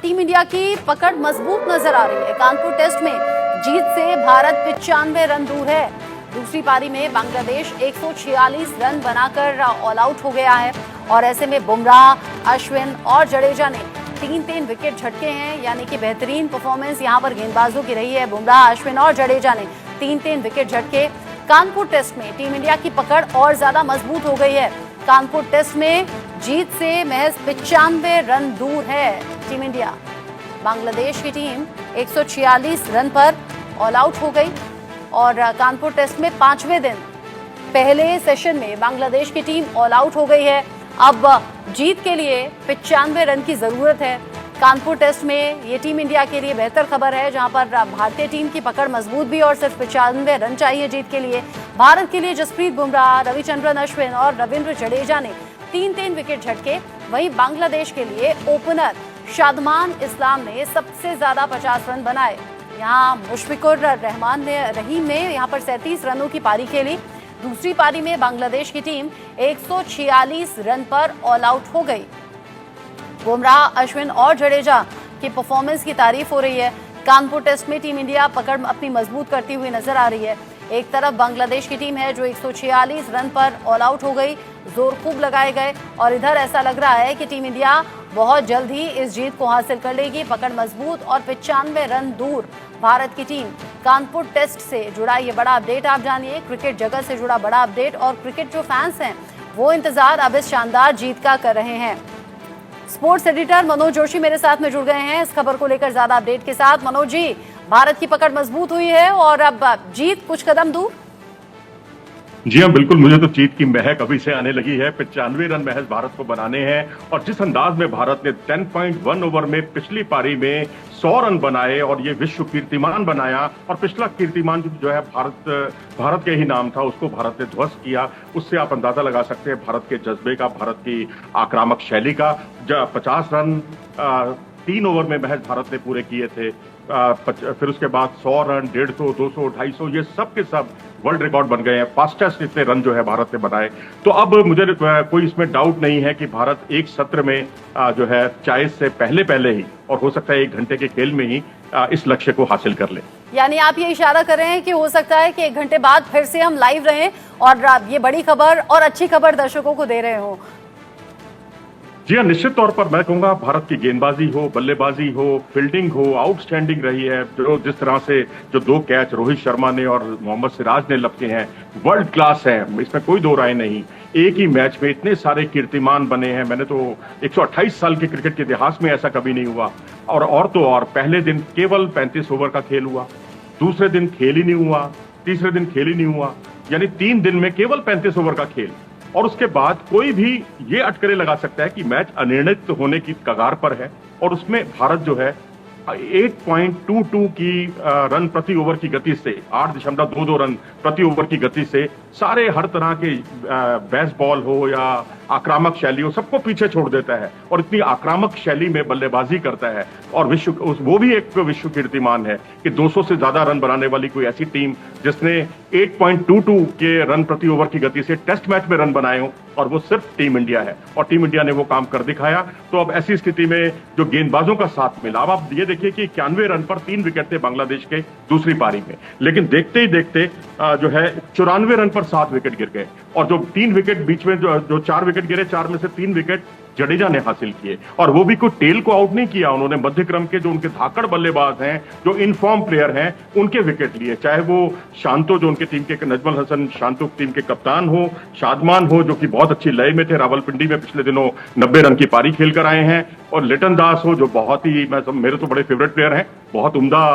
Team India की पकड़ मजबूत नजर आ रही है। कानपुर टेस्ट में जीत से भारत 95 रन दूर है। दूसरी पारी में बांग्लादेश 146 रन बनाकर ऑल आउट हो गया है और ऐसे में बुमराह, अश्विन और जडेजा ने 3-3 विकेट झटके हैं, यानी कि बेहतरीन परफॉर्मेंस यहां पर गेंदबाजों की रही है। बुमराह, अश्विन और जडेजा ने 3-3 विकेट झटके। कानपुर टेस्ट में टीम इंडिया की पकड़ और ज्यादा मजबूत हो गई है। कानपुर टेस्ट में जीत से महज 95 रन दूर है टीम इंडिया। बांग्लादेश की टीम 146 रन पर ऑल आउट हो गई और कानपुर टेस्ट में 5वें दिन पहले सेशन में बांग्लादेश की टीम ऑल आउट हो गई है। अब जीत के लिए 95 रन की जरूरत है। कानपुर टेस्ट में ये टीम इंडिया के लिए बेहतर खबर है, जहां पर भारतीय टीम की पकड़ मजबूत भी और सिर्फ 95 रन चाहिए जीत के लिए। भारत के लिए जसप्रीत बुमराह, रविचंद्रन अश्विन और रविंद्र जडेजा ने 3-3 विकेट झटके। वहीं बांग्लादेश के लिए ओपनर शादमान इस्लाम ने सबसे ज्यादा 50 रन बनाए। यहाँ मुशफिकुर रहीम ने यहाँ पर 37 रनों की पारी खेली। दूसरी पारी में बांग्लादेश की टीम 146 रन पर ऑल आउट हो गई। बुमराह, अश्विन और जडेजा की परफॉर्मेंस की तारीफ हो रही है। कानपुर टेस्ट में टीम इंडिया पकड़ अपनी मजबूत करती हुई नजर आ रही है। एक तरफ बांग्लादेश की टीम है जो 146 रन पर ऑल आउट हो गई, जोर खूब लगाए गए, और इधर ऐसा लग रहा है कि टीम इंडिया बहुत जल्द ही इस जीत को हासिल कर लेगी। पकड़ मजबूत और 95 रन दूर भारत की टीम। कानपुर टेस्ट से जुड़ा ये बड़ा अपडेट आप जानिए, क्रिकेट जगत से जुड़ा बड़ा अपडेट, और क्रिकेट जो फैंस हैं वो इंतजार अब इस शानदार जीत का कर रहे हैं। स्पोर्ट्स एडिटर मनोज जोशी मेरे साथ में जुड़ गए हैं इस खबर को लेकर ज्यादा अपडेट के साथ। मनोज जी, भारत की पकड़ मजबूत हुई है और अब जीत कुछ कदम दूर। जी हाँ, बिल्कुल, मुझे तो जीत की महक अभी से आने लगी है। 95 रन महज भारत को बनाने हैं और जिस अंदाज में भारत ने 10.1 ओवर में पिछली पारी में 100 रन बनाए और ये विश्व कीर्तिमान बनाया, और पिछला कीर्तिमान जो है भारत के ही नाम था, उसको भारत ने ध्वस्त किया। उससे आप अंदाजा लगा सकते हैं भारत के जज्बे का, भारत की आक्रामक शैली का। 50 रन 3 ओवर में महज भारत ने पूरे किए थे। फिर उसके बाद 100 रन, 150, 200, 250, ये सब के सब वर्ल्ड रिकॉर्ड बन गए हैं। फास्टेस्ट इतने रन जो है भारत ने बनाए। तो अब मुझे कोई इसमें डाउट नहीं है कि भारत एक सत्र में जो है चाहे से पहले ही, और हो सकता है 1 घंटे के खेल में ही इस लक्ष्य को हासिल कर ले। यानी आप ये इशारा कर रहे हैं कि हो सकता है कि 1 घंटे बाद फिर से हम लाइव रहें और ये बड़ी खबर और अच्छी खबर दर्शकों को दे रहे हो। जी हाँ, निश्चित तौर पर मैं कहूंगा भारत की गेंदबाजी हो, बल्लेबाजी हो, फील्डिंग हो, आउटस्टैंडिंग रही है। जो जिस तरह से जो 2 कैच रोहित शर्मा ने और मोहम्मद सिराज ने लपके हैं, वर्ल्ड क्लास है, इसमें कोई दो राय नहीं। एक ही मैच में इतने सारे कीर्तिमान बने हैं, मैंने तो 128 साल के क्रिकेट के इतिहास में ऐसा कभी नहीं हुआ। और तो और पहले दिन केवल 35 ओवर का खेल हुआ, दूसरे दिन खेल ही नहीं हुआ, तीसरे दिन खेल ही नहीं हुआ, यानी 3 दिन में केवल 35 ओवर का खेल। और उसके बाद कोई भी ये अटकलें लगा सकता है कि मैच अनिर्णित होने की कगार पर है, और उसमें भारत जो है 8.22 की रन प्रति ओवर की गति से, 8.22 रन प्रति ओवर की गति से सारे हर तरह के बेसबॉल हो या आक्रामक शैली हो, सबको पीछे छोड़ देता है और इतनी आक्रामक शैली में बल्लेबाजी करता है। और वो भी एक विश्व कीर्तिमान है कि 200 से ज्यादा रन बनाने वाली कोई ऐसी टीम जिसने 8.22 के रन प्रति ओवर की गति से टेस्ट मैच में रन बनाए हो, और वो सिर्फ टीम इंडिया है, और टीम इंडिया ने वो काम कर दिखाया। तो अब ऐसी स्थिति में जो गेंदबाजों का साथ मिला, अब आप ये देखिए कि 91 रन पर 3 विकेट थे बांग्लादेश के दूसरी पारी में, लेकिन देखते ही देखते जो है 94 रन पर 7 विकेट गिर गए, और जो 3 विकेट बीच में जो 4 विकेट गिरे, 4 में से 3 विकेट जडेजा ने हासिल किए, और वो भी कोई टेल को आउट नहीं किया। उन्होंने मध्य क्रम के जो उनके धाकड़ बल्लेबाज हैं, जो इनफॉर्म प्लेयर हैं, उनके विकेट लिए, चाहे वो शांतो जो उनके टीम के नजमल हसन शांतो टीम के कप्तान हो, शादमान हो जो कि बहुत अच्छी लय में थे, रावलपिंडी में पिछले दिनों 90 रन की पारी खेल कर आए हैं, और लिटन दास हो जो बहुत ही मेरे तो बड़े फेवरेट प्लेयर हैं, बहुत उम्दा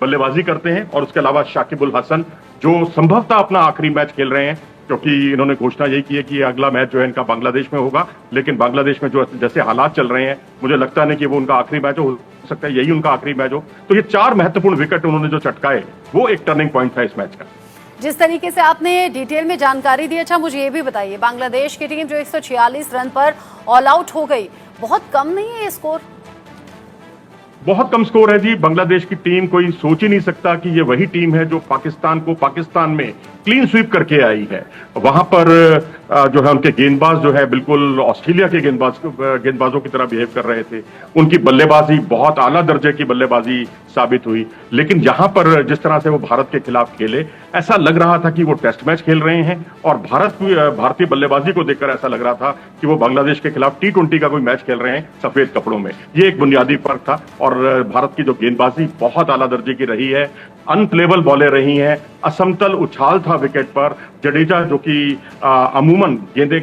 बल्लेबाजी करते हैं, और उसके अलावा शाकिबुल हसन जो संभवतः अपना आखिरी मैच खेल रहे हैं, क्योंकि इन्होंने घोषणा यही की है कि अगला मैच जो है इनका बांग्लादेश में होगा। लेकिन बांग्लादेश में जो जैसे हालात चल रहे हैं, मुझे लगता नहीं कि वो उनका आखिरी मैच हो सकता है, यही उनका आखिरी मैच हो। तो ये 4 महत्वपूर्ण विकेट उन्होंने जो चटकाए, वो एक टर्निंग पॉइंट था इस मैच का। जिस तरीके से आपने डिटेल में जानकारी दी, अच्छा मुझे ये भी बताइए, बांग्लादेश की टीम जो 146 रन पर ऑल आउट हो गई, बहुत कम नहीं है ये स्कोर? बहुत कम स्कोर है जी। बांग्लादेश की टीम, कोई सोच ही नहीं सकता कि ये वही टीम है जो पाकिस्तान को पाकिस्तान में क्लीन स्वीप करके आई है। वहां पर जो है उनके गेंदबाज जो है बिल्कुल ऑस्ट्रेलिया के गेंदबाजों की तरह बिहेव कर रहे थे। उनकी बल्लेबाजी बहुत आला दर्जे की बल्लेबाजी साबित हुई। लेकिन यहां पर जिस तरह से वो भारत के खिलाफ खेले, ऐसा लग रहा था कि वो टेस्ट मैच खेल रहे हैं, और भारतीय बल्लेबाजी को देखकर ऐसा लग रहा था कि वो बांग्लादेश के खिलाफ T20 का कोई मैच खेल रहे हैं सफेद कपड़ों में। ये एक बुनियादी फर्क था। और भारत की जो गेंदबाजी बहुत आला दर्जे की रही है, अनप्लेबल बॉलें रही हैं, असमतल उछाल था विकेट पर। जडेजा जो कि अमूमन गेंदें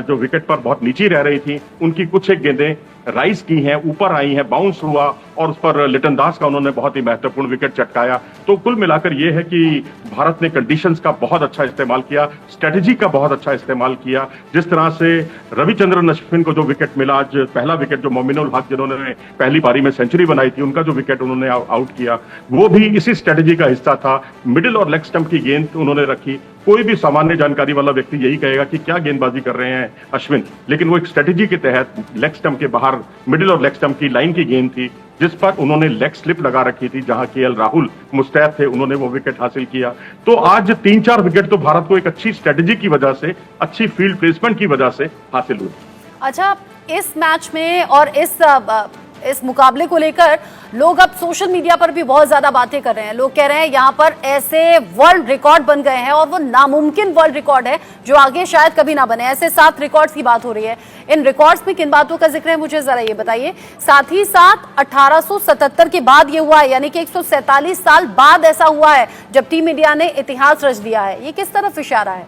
जो विकेट पर बहुत नीचे रह रही थी, उनकी कुछ एक गेंदें राइज की हैं, ऊपर आई हैं, बाउंस हुआ, और उस पर लिटन दास का उन्होंने बहुत ही महत्वपूर्ण विकेट चटकाया। तो कुल मिलाकर यह है कि भारत ने कंडीशंस का बहुत अच्छा इस्तेमाल किया, स्ट्रेटेजी का बहुत अच्छा इस्तेमाल किया। जिस तरह से रविचंद्रन अश्विन को जो विकेट मिला, आज पहला विकेट जो मोमिनुल हक जिन्होंने पहली पारी में सेंचुरी बनाई थी, उनका जो विकेट उन्होंने आउट किया, वो भी इसी स्ट्रेटेजी का हिस्सा था। मिडिल और लेग स्टंप की गेंद उन्होंने रखी। कोई भी सामान्य जानकारी वाला व्यक्ति यही कहेगा कि क्या गेंदबाजी कर रहे हैं अश्विन, लेकिन वो एक स्ट्रेटेजी के तहत लेग स्टंप के बाहर मिडिल और लेग स्टंप की लाइन की गेंद थी, जिस पर उन्होंने लेग स्लिप लगा रखी थी, जहां केएल राहुल मुस्तैद थे, उन्होंने वो विकेट हासिल किया। तो आज 3-4 विकेट तो भारत को एक अच्छी स्ट्रेटेजी की वजह से, अच्छी फील्ड प्लेसमेंट की वजह से हासिल हुए। अच्छा, इस मैच में और इस मुकाबले को लेकर लोग अब सोशल मीडिया पर भी बहुत ज्यादा बातें कर रहे हैं। लोग कह रहे हैं यहाँ पर ऐसे वर्ल्ड रिकॉर्ड बन गए हैं, और वो नामुमकिन वर्ल्ड रिकॉर्ड है जो आगे शायद कभी ना बने। ऐसे 7 रिकॉर्ड्स की बात हो रही है। इन रिकॉर्ड्स में किन बातों का जिक्र है, मुझे जरा ये बताइए। साथ ही साथ 1877 के बाद ये हुआ है, यानी कि 147 साल बाद ऐसा हुआ है जब टीम इंडिया ने इतिहास रच दिया है। ये किस तरफ इशारा है?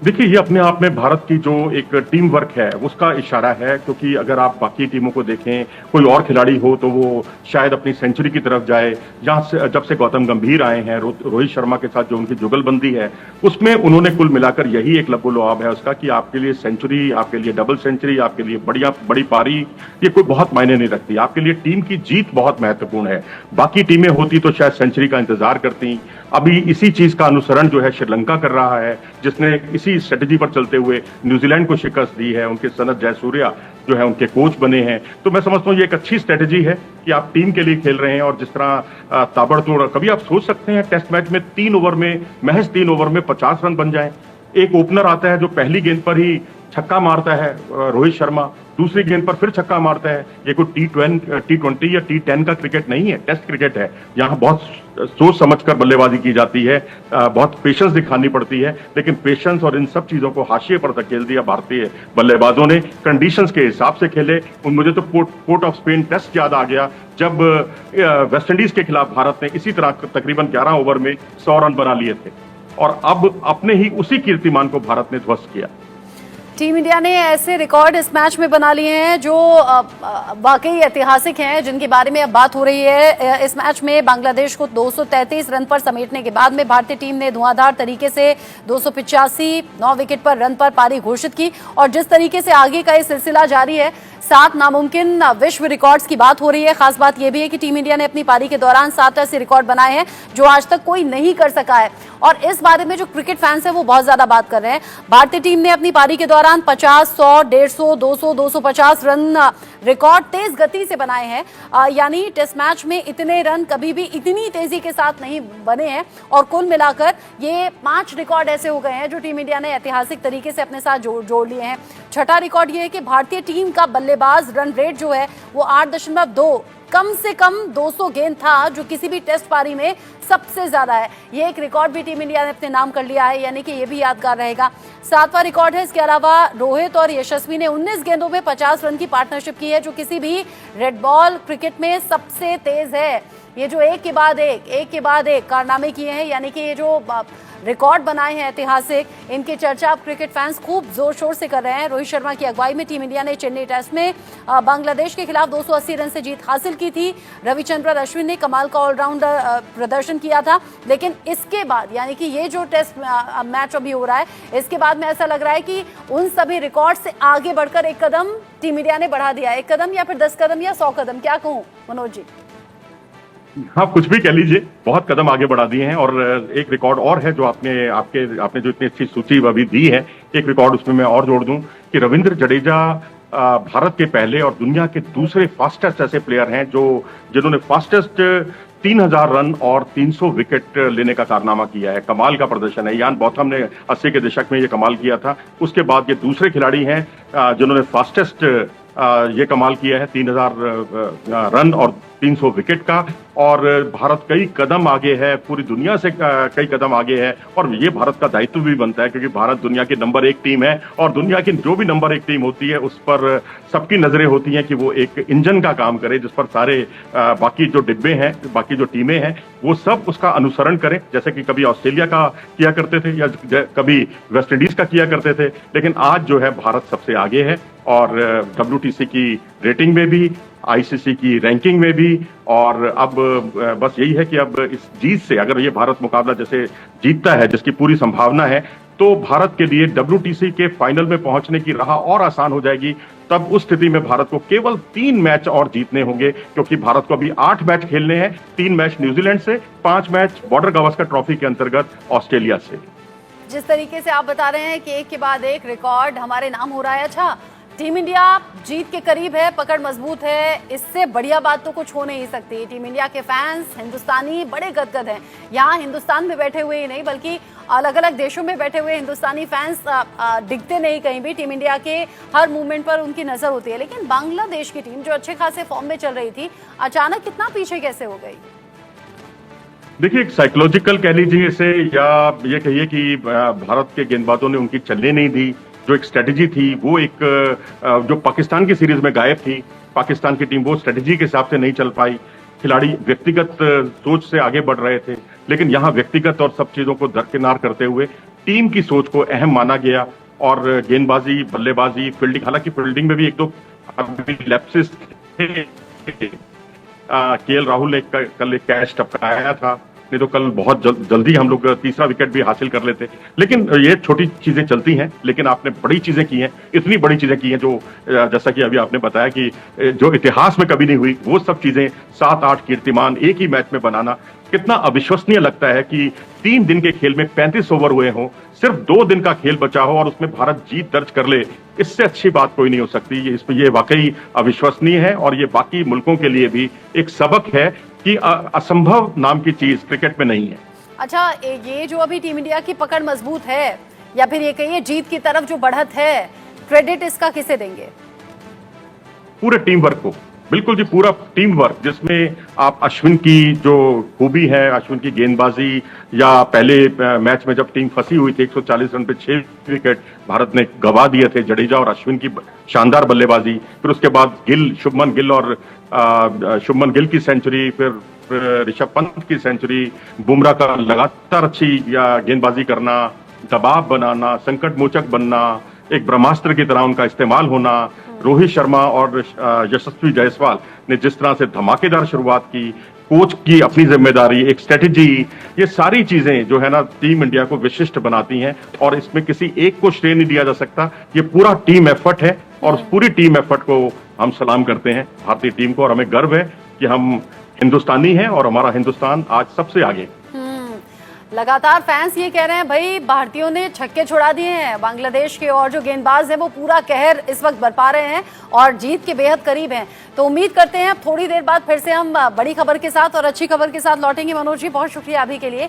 देखिए, ये अपने आप में भारत की जो एक टीम वर्क है उसका इशारा है, क्योंकि अगर आप बाकी टीमों को देखें, कोई और खिलाड़ी हो तो वो शायद अपनी सेंचुरी की तरफ जाए। जहां से जब से गौतम गंभीर आए हैं, रोहित शर्मा के साथ जो उनकी जुगलबंदी है, उसमें उन्होंने कुल मिलाकर यही एक लबो-लुआब है उसका कि आपके लिए सेंचुरी, आपके लिए डबल सेंचुरी, आपके लिए बड़ी पारी, ये कोई बहुत मायने नहीं रखती। आपके लिए टीम की जीत बहुत महत्वपूर्ण है। बाकी टीमें होती तो शायद सेंचुरी का इंतजार करती। अभी इसी चीज का अनुसरण जो है श्रीलंका कर रहा है, जिसने इसी स्ट्रेटेजी पर चलते हुए न्यूजीलैंड को शिकस्त दी है। उनके सनत जयसूर्या जो है उनके कोच बने हैं। तो मैं समझता हूँ ये एक अच्छी स्ट्रेटेजी है कि आप टीम के लिए खेल रहे हैं। और जिस तरह ताबड़तोड़, कभी आप सोच सकते हैं टेस्ट मैच में 3 ओवर में, महज 3 ओवर में 50 रन बन जाए। एक ओपनर आता है जो पहली गेंद पर ही छक्का मारता है, रोहित शर्मा, दूसरी गेंद पर फिर छक्का मारता है। ये कोई T20 या T10 का क्रिकेट नहीं है, टेस्ट क्रिकेट है। यहाँ बहुत सोच समझकर बल्लेबाजी की जाती है, बहुत पेशेंस दिखानी पड़ती है। लेकिन पेशेंस और इन सब चीजों को हाशिए पर धकेल दिया भारतीय बल्लेबाजों ने। कंडीशंस के हिसाब से खेले। मुझे तो पोर्ट ऑफ स्पेन टेस्ट याद आ गया, जब वेस्टइंडीज के खिलाफ भारत ने इसी तरह तकरीबन 11 ओवर में 100 रन बना लिए थे, और अब अपने ही उसी कीर्तिमान को भारत ने ध्वस्त किया। टीम इंडिया ने ऐसे रिकॉर्ड इस मैच में बना लिए हैं जो वाकई ऐतिहासिक हैं, जिनके बारे में अब बात हो रही है। इस मैच में बांग्लादेश को 233 रन पर समेटने के बाद में भारतीय टीम ने धुआंधार तरीके से 285 9 विकेट पर रन पर पारी घोषित की। और जिस तरीके से आगे का ये सिलसिला जारी है, 7 नामुमकिन विश्व रिकॉर्ड्स की बात हो रही है। खास बात यह भी है कि टीम इंडिया ने अपनी पारी के दौरान 7 ऐसे रिकॉर्ड बनाए हैं जो आज तक कोई नहीं कर सका है। और इस बारे में जो क्रिकेट फैंस हैं वो बहुत ज्यादा बात कर रहे हैं। भारतीय टीम ने अपनी पारी के दौरान 50, 100, 150, 200, 250 रन रिकॉर्ड तेज गति से बनाए हैं। यानी टेस्ट मैच में इतने रन कभी भी इतनी तेजी के साथ नहीं बने हैं। और कुल मिलाकर ये 5 रिकॉर्ड ऐसे हो गए हैं जो टीम इंडिया ने ऐतिहासिक तरीके से अपने साथ जोड़ लिए हैं। छठा रिकॉर्ड ये है कि भारतीय टीम का बल्लेबाज रन रेट जो है वो 8.2, कम से कम 200 गेंद था, जो किसी भी टेस्ट पारी में सबसे ज्यादा है। ये एक रिकॉर्ड भी टीम इंडिया ने अपने नाम कर लिया है, यानी कि ये भी यादगार रहेगा। 7वां रिकॉर्ड है। इसके अलावा रोहित और यशस्वी ने 19 गेंदों में 50 रन की पार्टनरशिप की है, जो किसी भी रेड बॉल क्रिकेट में सबसे तेज है। ये जो एक के बाद एक कारनामे किए हैं, यानी कि ये जो रिकॉर्ड बनाए हैं ऐतिहासिक, इनकी चर्चा अब क्रिकेट फैंस खूब जोर शोर से कर रहे हैं। रोहित शर्मा की अगुवाई में टीम इंडिया ने चेन्नई टेस्ट में बांग्लादेश के खिलाफ 280 रन से जीत हासिल की थी। रविचंद्रन अश्विन ने कमाल का ऑलराउंडर प्रदर्शन किया था। लेकिन इसके बाद, यानी कि ये जो टेस्ट मैच अभी हो रहा है, इसके बाद में ऐसा लग रहा है कि उन सभी रिकॉर्ड से आगे बढ़कर एक कदम टीम इंडिया ने बढ़ा दिया। 1 कदम या फिर 10 कदम या 100 कदम, क्या कहूँ मनोज जी? हाँ, कुछ भी कह लीजिए, बहुत कदम आगे बढ़ा दिए हैं। और एक रिकॉर्ड और है जो आपने जो इतनी अच्छी सूची अभी दी है, एक रिकॉर्ड उसमें मैं और जोड़ दूं कि रविंद्र जडेजा भारत के पहले और दुनिया के दूसरे फास्टेस्ट ऐसे प्लेयर हैं जिन्होंने फास्टेस्ट 3000 रन और 300 विकेट लेने का कारनामा किया है। कमाल का प्रदर्शन है। यान बॉथम ने 80 के दशक में ये कमाल किया था। उसके बाद ये दूसरे खिलाड़ी हैं जिन्होंने फास्टेस्ट ये कमाल किया है 3000 रन और 300 विकेट का। और भारत कई कदम आगे है, पूरी दुनिया से कई कदम आगे है और ये भारत का दायित्व भी बनता है क्योंकि भारत दुनिया की नंबर 1 टीम है और दुनिया की जो भी नंबर 1 टीम होती है उस पर सबकी नजरें होती हैं कि वो एक इंजन का काम करे जिस पर सारे बाकी जो डिब्बे हैं, बाकी जो टीमें हैं वो सब उसका अनुसरण करें, जैसे कि कभी ऑस्ट्रेलिया का किया करते थे या कभी वेस्ट इंडीज का किया करते थे। लेकिन आज जो है भारत सबसे आगे है और WTC की रेटिंग में भी, ICC की रैंकिंग में भी। और अब बस यही है कि अब इस जीत से अगर ये भारत मुकाबला जैसे जीतता है, जिसकी पूरी संभावना है, तो भारत के लिए WTC के फाइनल में पहुंचने की राह और आसान हो जाएगी। तब उस स्थिति में भारत को केवल 3 मैच और जीतने होंगे क्योंकि भारत को अभी 8 मैच खेलने हैं, 3 मैच न्यूजीलैंड से, 5 मैच बॉर्डर गावस्कर ट्रॉफी के अंतर्गत ऑस्ट्रेलिया से। जिस तरीके से आप बता रहे हैं कि एक के बाद एक रिकॉर्ड हमारे नाम हो रहा है। अच्छा, टीम इंडिया जीत के करीब है, पकड़ मजबूत है, इससे बढ़िया बात तो कुछ हो नहीं सकती। टीम इंडिया के फैंस हिंदुस्तानी बड़े गदगद हैं। यहाँ हिंदुस्तान में बैठे हुए ही नहीं बल्कि अलग अलग देशों में बैठे हुए हिंदुस्तानी फैंस दिखते नहीं कहीं भी। टीम इंडिया के हर मूवमेंट पर उनकी नजर होती है। लेकिन बांग्लादेश की टीम जो अच्छे खासे फॉर्म में चल रही थी, अचानक कितना पीछे कैसे हो गई? देखिए, एक साइकोलॉजिकल कह लीजिए इसे या ये कहिए कि भारत के गेंदबाजों ने उनकी चलने नहीं दी। जो एक स्ट्रेटेजी थी वो एक जो पाकिस्तान की सीरीज में गायब थी, पाकिस्तान की टीम वो स्ट्रेटेजी के हिसाब से नहीं चल पाई। खिलाड़ी व्यक्तिगत सोच से आगे बढ़ रहे थे, लेकिन यहाँ व्यक्तिगत और सब चीजों को दरकिनार करते हुए टीम की सोच को अहम माना गया और गेंदबाजी, बल्लेबाजी, फील्डिंग, हालांकि फील्डिंग में भी एक दो लैप्सेस थे। KL राहुल ने कल एक कैच टपकाया था, नहीं तो कल बहुत जल्दी हम लोग तीसरा विकेट भी हासिल कर लेते। लेकिन ये छोटी चीजें चलती हैं, लेकिन आपने बड़ी चीजें की हैं, इतनी बड़ी चीजें की हैं जो जैसा कि अभी आपने बताया कि जो इतिहास में कभी नहीं हुई, वो सब चीजें 7-8 कीर्तिमान एक ही मैच में बनाना कितना अविश्वसनीय लगता है कि 3 दिन के खेल में 35 ओवर हुए हों, सिर्फ 2 दिन का खेल बचा हो और उसमें भारत जीत दर्ज कर ले। इससे अच्छी बात कोई नहीं हो सकती। ये वाकई अविश्वसनीय है और ये बाकी मुल्कों के लिए भी एक सबक है कि असंभव नाम की चीज क्रिकेट में नहीं है। अच्छा, ये जो अभी टीम इंडिया की पकड़ मजबूत है या फिर ये कहिए जीत की तरफ जो बढ़त है, क्रेडिट इसका किसे देंगे? पूरे टीम वर्क को, बिल्कुल जी, पूरा टीम वर्क, जिसमें आप अश्विन की जो खूबी है, अश्विन की गेंदबाजी, या पहले मैच में जब टीम फंसी हुई थी 140 रन पे 6 विकेट भारत ने गवा दिए थे, जडेजा और अश्विन की शानदार बल्लेबाजी, फिर उसके बाद शुभमन गिल की सेंचुरी, फिर ऋषभ पंत की सेंचुरी, बुमराह का लगातार अच्छी गेंदबाजी करना, दबाव बनाना, संकट मोचक बनना, एक ब्रह्मास्त्र की तरह उनका इस्तेमाल होना, रोहित शर्मा और यशस्वी जायसवाल ने जिस तरह से धमाकेदार शुरुआत की, कोच की अपनी जिम्मेदारी, एक स्ट्रेटेजी, ये सारी चीजें जो है ना टीम इंडिया को विशिष्ट बनाती हैं और इसमें किसी एक को श्रेय नहीं दिया जा सकता। ये पूरा टीम एफर्ट है और उस पूरी टीम एफर्ट को हम सलाम करते हैं भारतीय टीम को और हमें गर्व है कि हम हिंदुस्तानी हैं और हमारा हिंदुस्तान आज सबसे आगे। लगातार फैंस ये कह रहे हैं भाई भारतीयों ने छक्के छुड़ा दिए हैं बांग्लादेश के और जो गेंदबाज हैं वो पूरा कहर इस वक्त बरपा रहे हैं और जीत के बेहद करीब हैं। तो उम्मीद करते हैं थोड़ी देर बाद फिर से हम बड़ी खबर के साथ और अच्छी खबर के साथ लौटेंगे। मनोज जी, बहुत शुक्रिया अभी के लिए।